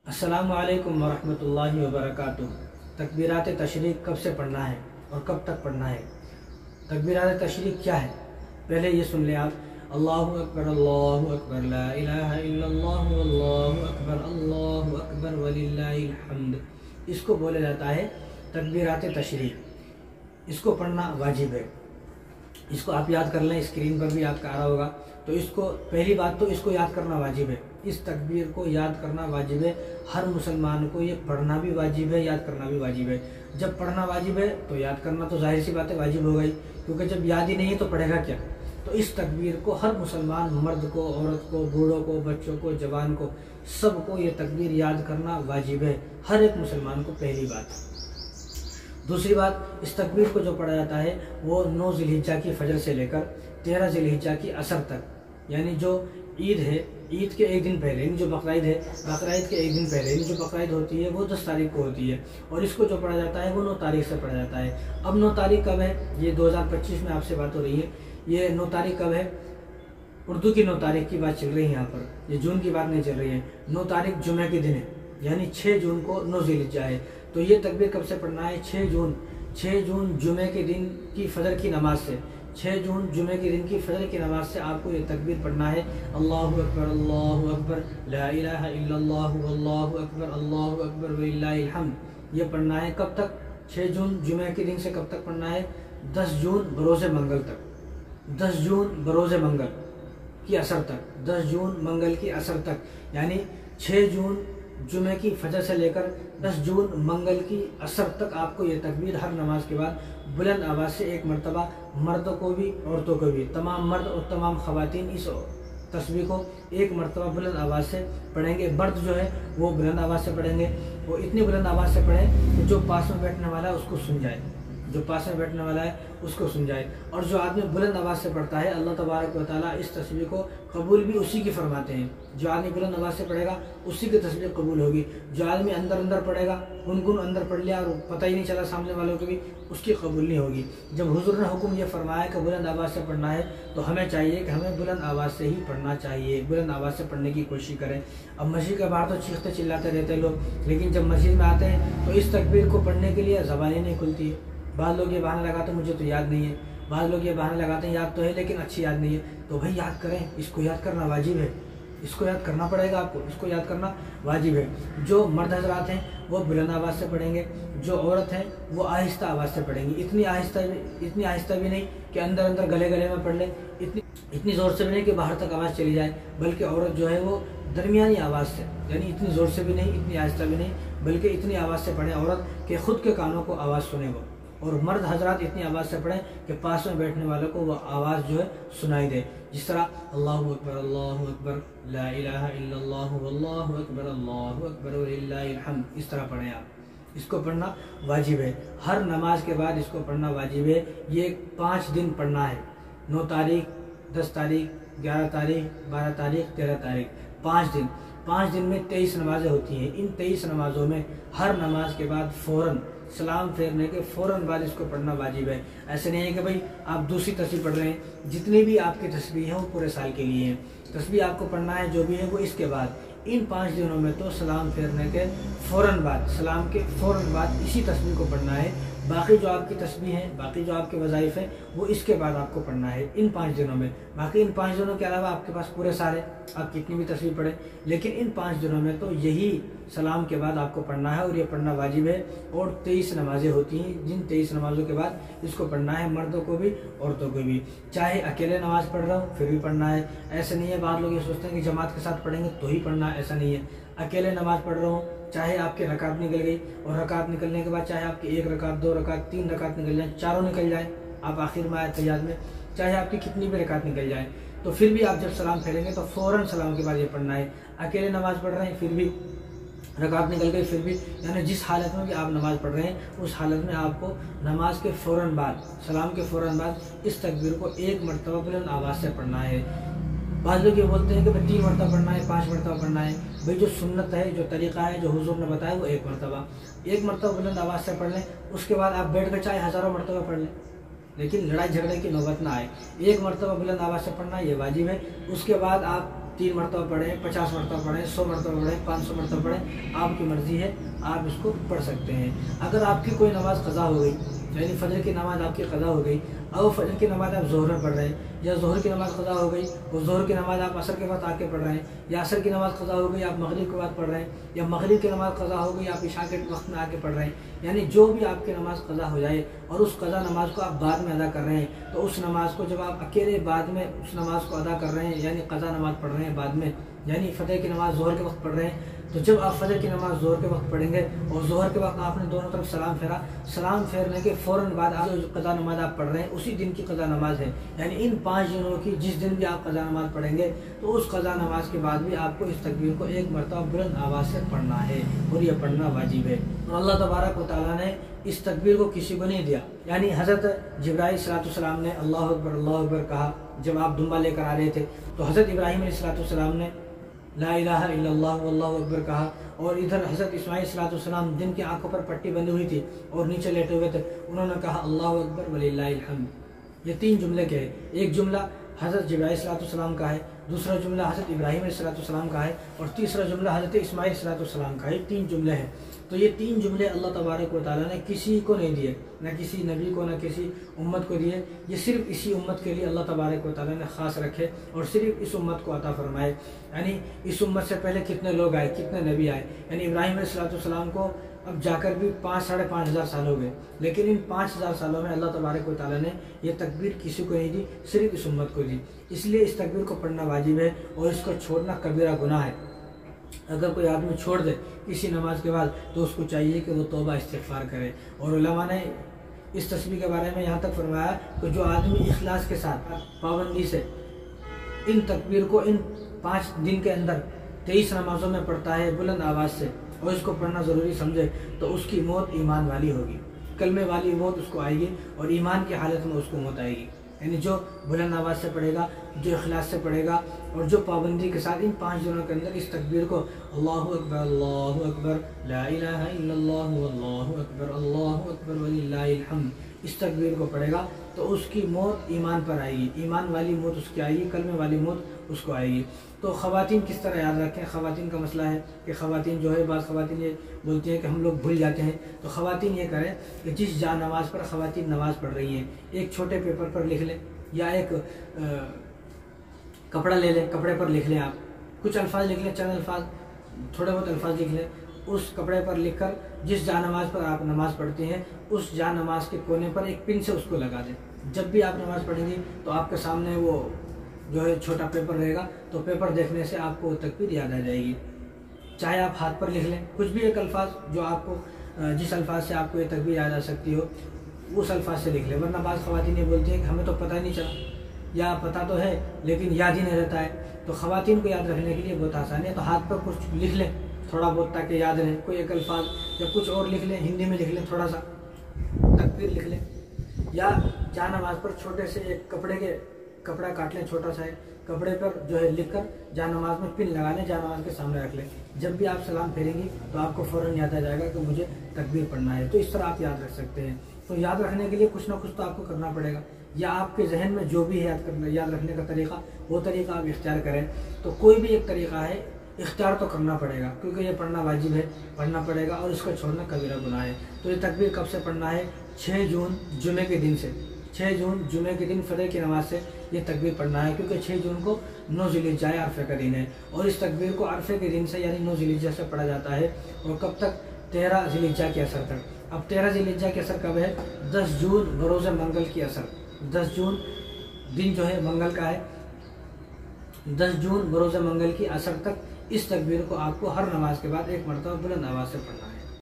अस्सलामु अलैकुम वरहमतुल्लाहि वबरकातुह। तकबीरात तशरीक कब से पढ़ना है और कब तक पढ़ना है? तकबीरात तशरीक क्या है? पहले ये सुन लें आप। अल्लाहु अकबर ला इलाहा इल्लल्लाहु अल्लाहु अकबर वलिल्लाहिल हम्द। इसको बोला जाता है तकबीरात तशरीक। इसको पढ़ना वाजिब है। इसको आप याद कर लें, स्क्रीन पर भी आपका आ रहा होगा। तो इसको पहली बात तो इसको याद करना वाजिब है। इस तकबीर को याद करना वाजिब है। हर मुसलमान को ये पढ़ना भी वाजिब है, याद करना भी वाजिब है। जब पढ़ना वाजिब है तो याद करना तो जाहिर सी बात है वाजिब हो गई, क्योंकि जब याद ही नहीं है तो पढ़ेगा क्या। तो इस तकबीर को हर मुसलमान, मर्द को, औरत को, बूढ़ों को, बच्चों को, जवान को, सबको ये तकबीर याद करना वाजिब है, हर एक मुसलमान को। पहली बात। दूसरी बात, इस तकबीर को जो पढ़ा जाता है वो 9 ज़िलहिज्जा की फजर से लेकर 13 ज़िलहिज्जा की असर तक, यानी जो ईद है, ईद के एक दिन पहले, जो बकरीद है, बकरीद के एक दिन पहले, जो बकरीद होती है वो 10 तारीख को होती है, और इसको जो पढ़ा जाता है वो 9 तारीख से पढ़ा जाता है। अब 9 तारीख कब है? ये 2025 में आपसे बात हो रही है। ये 9 तारीख कब है? उर्दू की 9 तारीख की बात चल रही है यहाँ पर, ये जून की बात नहीं चल रही है। 9 तारीख जुमे के दिन है, यानी 6 जून को 9 ज़िलहिज्जा है। तो ये तकबीर कब से पढ़ना है? 6 जून जुमे के दिन की फजर की नमाज से। 6 जून जुमे के दिन की फजर की नमाज से आपको ये तकबीर पढ़ना है। अल्लाहु अकबर ला इलाहा इल्लल्लाहु अल्लाहु अकबर वलिल्लाहिल हम्द। ये पढ़ना है कब तक? 6 जून जुमे के दिन से कब तक पढ़ना है? 10 जून बरोज़े मंगल तक। 10 जून बरोज़े मंगल की असर तक, 10 जून मंगल की असर तक, यानी 6 जून जुमे की फजर से लेकर 10 जून मंगल की असर तक आपको ये तकबीर हर नमाज के बाद बुलंद आवाज़ से एक मरतबा, मर्दों को भी औरतों को भी, तमाम मर्द और तमाम ख़वातीन इस तस्बीह को एक मरतबा बुलंद आवाज़ से पढ़ेंगे। मर्द जो है वो बुलंद आवाज़ से पढ़ेंगे, वो इतनी बुलंद आवाज़ से पढ़ें कि जो पास में बैठने वाला है उसको सुन जाए, जो पास में बैठने वाला है उसको सुन जाए। और जो आदमी बुलंद आवाज़ से पढ़ता है, अल्लाह तबारक व तआला इस तस्बीह को कबूल भी उसी की फरमाते हैं। जो आदमी बुलंद आवाज़ से पढ़ेगा उसी की तस्बीह कबूल होगी। जो आदमी अंदर अंदर पढ़ेगा, गुनगुन अंदर पढ़ लिया और पता ही नहीं चला सामने वालों को भी, उसकी कबूल नहीं होगी। जब हुजूर ने हुक्म ये फरमाया कि बुलंद आवाज़ से पढ़ना है, तो हमें चाहिए कि हमें बुलंद आवाज़ से ही पढ़ना चाहिए, बुलंद आवाज़ से पढ़ने की कोशिश करें। अब मस्जिद के बाहर तो चीखते चिल्लाते रहते हैं लोग, लेकिन जब मस्जिद में आते हैं तो इस तकबीर को पढ़ने के लिए ज़बान ही नहीं खुलती है। बाद लोग ये बहाना लगाते हैं मुझे तो याद नहीं है, बाद लोग ये बहाना लगाते हैं याद तो है लेकिन अच्छी याद नहीं है। तो भाई याद करें, इसको याद करना वाजिब है, इसको याद करना पड़ेगा आपको, इसको याद करना वाजिब है। जो मर्द हजरात हैं वो बुलंद आवाज़ से पढ़ेंगे, जो औरत हैं वो आहिस्ता आवाज़ से पढ़ेंगी। इतनी आहिस्ता भी नहीं कि अंदर अंदर गले गले में पढ़ ले, इतनी ज़ोर से भी नहीं कि बाहर तक आवाज़ चली जाए, बल्कि औरत जो है वो दरमियानी आवाज़ से, यानी इतनी ज़ोर से भी नहीं, इतनी आहिस्ता भी नहीं, बल्कि इतनी आवाज़ से पढ़े औरत कि खुद के कानों को आवाज़ सुने वो। और मर्द हजरात इतनी आवाज़ से पढ़ें कि पास में बैठने वालों को वह आवाज़ जो है सुनाई दे। जिस तरह अल्लाहु अकबर ला इलाहा इल्लल्लाहु अल्लाहु अकबर वलिल्लाहिल हम्द, इस तरह पढ़ें आप। इसको पढ़ना वाजिब है, हर नमाज के बाद इसको पढ़ना वाजिब है। ये 5 दिन पढ़ना है, 9 तारीख, 10 तारीख, 11 तारीख, 12 तारीख, 13 तारीख, 5 दिन में 23 नमाजें होती हैं। इन 23 नमाजों में हर नमाज के बाद फ़ौरन सलाम फेरने के फ़ौरन बाद इसको पढ़ना वाजिब है। ऐसे नहीं है कि भाई आप दूसरी तस्बीह पढ़ रहे हैं, जितनी भी आपकी तस्बीह है वो पूरे साल के लिए हैं। तस्बीह आपको पढ़ना है जो भी है वो इसके बाद, इन 5 दिनों में तो सलाम फेरने के फ़ौरन बाद, सलाम के फ़ौरन बाद इसी तस्बीह को पढ़ना है। बाकी जो आपकी तस्बीह हैं, बाकी जो आपके वज़ाइफ़ हैं वो इसके बाद आपको पढ़ना है इन 5 दिनों में। बाकी इन 5 दिनों के अलावा आपके पास पूरे सारे, आप कितनी भी तस्बीह पढ़ें, लेकिन इन 5 दिनों में तो यही सलाम के बाद आपको पढ़ना है, और ये पढ़ना वाजिब है। और 23 नमाजें होती हैं, जिन 23 नमाज़ों के बाद इसको पढ़ना है, मर्दों को भी औरतों को भी। चाहे अकेले नमाज़ पढ़ रहा हूँ फिर भी पढ़ना है, ऐसा नहीं है। बाद लोग ये सोचते हैं कि जमात के साथ पढ़ेंगे तो ही पढ़ना है, ऐसा नहीं है। अकेले नमाज़ पढ़ रहा हूँ, चाहे आपके रकात निकल गई, और रकात निकलने के बाद चाहे आपकी 1 रकात, 2 रकात, 3 रकात निकल जाए, चारों निकल जाए, आप आखिर में आए तैयार में, चाहे आपकी कितनी भी रकात निकल जाए, तो फिर भी आप जब सलाम फेरेंगे तो फ़ौरन सलाम के बाद ये पढ़ना है। अकेले नमाज़ पढ़ रहे हैं फिर भी रकात निकल गई फिर भी, यानी जिस हालत में भी आप नमाज़ पढ़ रहे हैं उस हालत में आपको नमाज के फ़ौरन बाद, सलाम के फ़ौरन बाद इस तकबीर को एक मरतबा बुलंद आवाज़ से पढ़ना है। बाद लोग ये बोलते हैं कि भाई 3 मरतबा पढ़ना है, 5 मरतबा पढ़ना है। भाई जो सुन्नत है, जो तरीक़ा है, जो हुजूर ने बताया वो एक मरतबा बुलंद आवाज़ से पढ़ लें। उसके बाद आप बैठ कर चाहे हज़ारों मरतबा पढ़ लें, लेकिन लड़ाई झगड़े की नौबत ना आए। 1 मरतबा बुलंद आवाज़ से पढ़ना ये वाजिब है। उसके बाद आप 3 मरतबा पढ़ें, 50 मरतबा पढ़ें, 100 मरतबा पढ़ें, 500 मरतबा पढ़ें, आपकी मर्ज़ी है, आप इसको पढ़ सकते हैं। अगर आपकी कोई नमाज़ क़ज़ा हो गई, यानी फ़जर की नमाज़ आपकी क़ज़ा हो गई, और फ़जर की नमाज़ आप ज़ोहर में पढ़ रहे हैं, या ज़ोहर की नमाज़ क़ज़ा हो गई और ज़ोहर की नमाज़ आप असर के वक्त आके पढ़ रहे हैं, या असर की नमाज़ क़ज़ा हो गई आप मग़रिब के बाद पढ़ रहे हैं, या मग़रिब की नमाज़ क़ज़ा हो गई आप इशा के वक्त में आके पढ़ रहे हैं, यानी जो भी आपकी नमाज़ क़ज़ा हो जाए और उस क़ज़ा नमाज को आप बाद में अदा कर रहे हैं, तो उस नमाज को जब आप अकेले बाद में उस नमाज को अदा कर रहे हैं, यानी क़ज़ा नमाज पढ़ रहे हैं बाद में, यानी फ़जर की नमाज़ ज़ोहर के वक्त पढ़ रहे हैं, तो जब आप फ़जर की नमाज़ ज़ोहर के वक्त पढ़ेंगे और ज़ोहर के वक्त आपने दोनों तरफ सलाम फेरा, सलाम फेरने के फ़ौरन बाद आप जो क़ज़ा नमाज आप पढ़ रहे हैं उसी दिन की क़ज़ा नमाज है, यानी इन 5 दिनों की जिस दिन भी आप क़ज़ा नमाज पढ़ेंगे तो उस क़ज़ा नमाज के बाद भी आपको इस तकबीर को 1 मरतबा बुलंद आवाज़ से पढ़ना है और यह पढ़ना वाजिब है। और अल्लाह तबारक व तआला ने इस तकबीर को किसी को नहीं दिया, यानी हज़रत जिब्राईल अलैहिस्सलाम ने अल्लाहु अकबर कहा जब आप दुम्बा लेकर आ रहे थे, तो हज़रत इब्राहीम अलैहिस्सलाम ने ला इलाहा इल्लल्लाह वल्लाहु अकबर कहा, और इधर हज़रत इस्माईल अलैहिस्सलाम जिन की आंखों पर पट्टी बंधी हुई थी और नीचे लेटे हुए थे, उन्होंने कहा अल्लाहु अकबर वलिल्लाहिल हम्द। ये 3 जुमले के हैं, एक जुमला हज़रत जिब्राईल अलैहिस्सलाम का है, दूसरा जुमला हज़रत इब्राहीम अलैहिस्सलाम का है, और तीसरा जुमला हज़रत इस्माईल अलैहिस्सलाम का है। 3 जुमले हैं। तो ये 3 जुमले अल्लाह तबारक व तआला ने किसी को नहीं दिए, न किसी नबी को, न किसी उम्मत को दिए, ये सिर्फ इसी उम्मत के लिए अल्लाह तबारक व तआला ने ख़ास रखे और सिर्फ इस उम्मत को अता फरमाए। यानी इस उम्मत से पहले कितने लोग आए, कितने नबी आए, यानी इब्राहीम अलैहिस्सलाम को अब जाकर भी 5-5.5 हज़ार साल हो गए, लेकिन इन 5000 सालों में अल्लाह तबारक व तआला ने यह तकबीर किसी को नहीं दी, सिर्फ इस उम्मत को दी। इसलिए इस तकबीर को पढ़ना वाजिब है और इसको छोड़ना कबीरा गुनाह है। अगर कोई आदमी छोड़ दे किसी नमाज के बाद तो उसको चाहिए कि वो तौबा इस्तिग़फ़ार करे। और उलमा ने इस तस्बीह के बारे में यहाँ तक फरमाया कि जो आदमी इखलास के साथ पाबंदी से इन तकबीर को इन 5 दिन के अंदर 23 नमाज़ों में पढ़ता है बुलंद आवाज़ से और इसको पढ़ना ज़रूरी समझे, तो उसकी मौत ईमान वाली होगी, कलमे वाली मौत उसको आएगी और ईमान की हालत में उसको मौत आएगी। यानी जो बुलंद आवाज़ से पढ़ेगा, जो इखलास से पढ़ेगा और जो पाबंदी के साथ इन 5 दिनों के अंदर इस तकबीर को अल्लाहु अकबर ला इलाहा इल्लल्लाह अल्लाहु अकबर वलिल्लाहिल हम्द, इस तकबीर को पढ़ेगा तो उसकी मौत ईमान पर आएगी, ईमान वाली मौत उसकी आएगी, कलमे वाली मौत उसको आएगी। तो ख़वातीन किस तरह याद रखें, ख़वातीन का मसला है कि ख़वातीन जो है, बाज़ ख़वातीन ये बोलती हैं कि हम लोग भूल जाते हैं, तो ख़वातीन ये करें कि जिस जा नमाज पर ख़वातीन नमाज़ पढ़ रही हैं, एक छोटे पेपर पर लिख लें या एक कपड़ा ले लें, कपड़े पर लिख लें, आप कुछ अल्फाज लिख लें, चंद अल्फाज, थोड़े बहुत अल्फाज लिख लें, उस कपड़े पर लिखकर जिस जा नमाज पर आप नमाज़ पढ़ते हैं उस जा नमाज के कोने पर एक पिन से उसको लगा दें। जब भी आप नमाज़ पढ़ेंगे तो आपके सामने वो जो है छोटा पेपर रहेगा, तो पेपर देखने से आपको तकबीर याद आ जाएगी। चाहे आप हाथ पर लिख लें, कुछ भी एक अल्फाज जो आपको जिस अल्फाज से आपको ये तकबीर याद आ सकती हो उस अल्फाज से लिख लें। वरना बाज़ ख़वातीन ये बोलती हैं कि हमें तो पता ही नहीं चला, या पता तो है लेकिन याद ही नहीं रहता है। तो ख़वातीन को याद रखने के लिए बहुत आसान है, तो हाथ पर कुछ लिख लें थोड़ा बहुत ताकि याद रहे, कोई एक अल्फाज या कुछ और लिख लें, हिंदी में लिख लें, थोड़ा सा तकबीर लिख लें, या जा नमाज पर छोटे से एक कपड़ा काट लें, छोटा सा कपड़े पर जो है लिख कर जा नमाज में पिन लगा लें, जा नमाज के सामने रख लें। जब भी आप सलाम फेरेंगी तो आपको फ़ौरन याद आ जाएगा कि मुझे तकबीर पढ़ना है। तो इस तरह आप याद रख सकते हैं। तो याद रखने के लिए कुछ ना कुछ तो आपको करना पड़ेगा, या आपके जहन में जो भी है याद रखने का तरीका, वो तरीका आप इख्तियार करें। तो कोई भी एक तरीका है, इख्तियार तो करना पड़ेगा क्योंकि ये पढ़ना वाजिब है, पढ़ना पड़ेगा और इसको छोड़ना कबीरा गुनाह है। तो ये तकबीर कब से पढ़ना है? 6 जून जुमे के दिन से, 6 जून जुमे के दिन फजर की नमाज से ये तकबीर पढ़ना है, क्योंकि 6 जून को 9 ज़िलहिज्जा अरफे का दिन है और इस तकबीर को अरफे के दिन से यानी 9 ज़िलहिज्जा से पढ़ा जाता है। और कब तक? 13 ज़िलहिज्जा के असर तक। अब 13 ज़िलहिज्जा के असर कब है? 10 जून बरोज़ मंगल की असर, 10 जून दिन जो है मंगल का है, 10 जून बरोज़ मंगल की असर तक इस तकबीर को आपको हर नमाज के बाद 1 मरतबा बुलंद आवाज़ से पढ़ना है।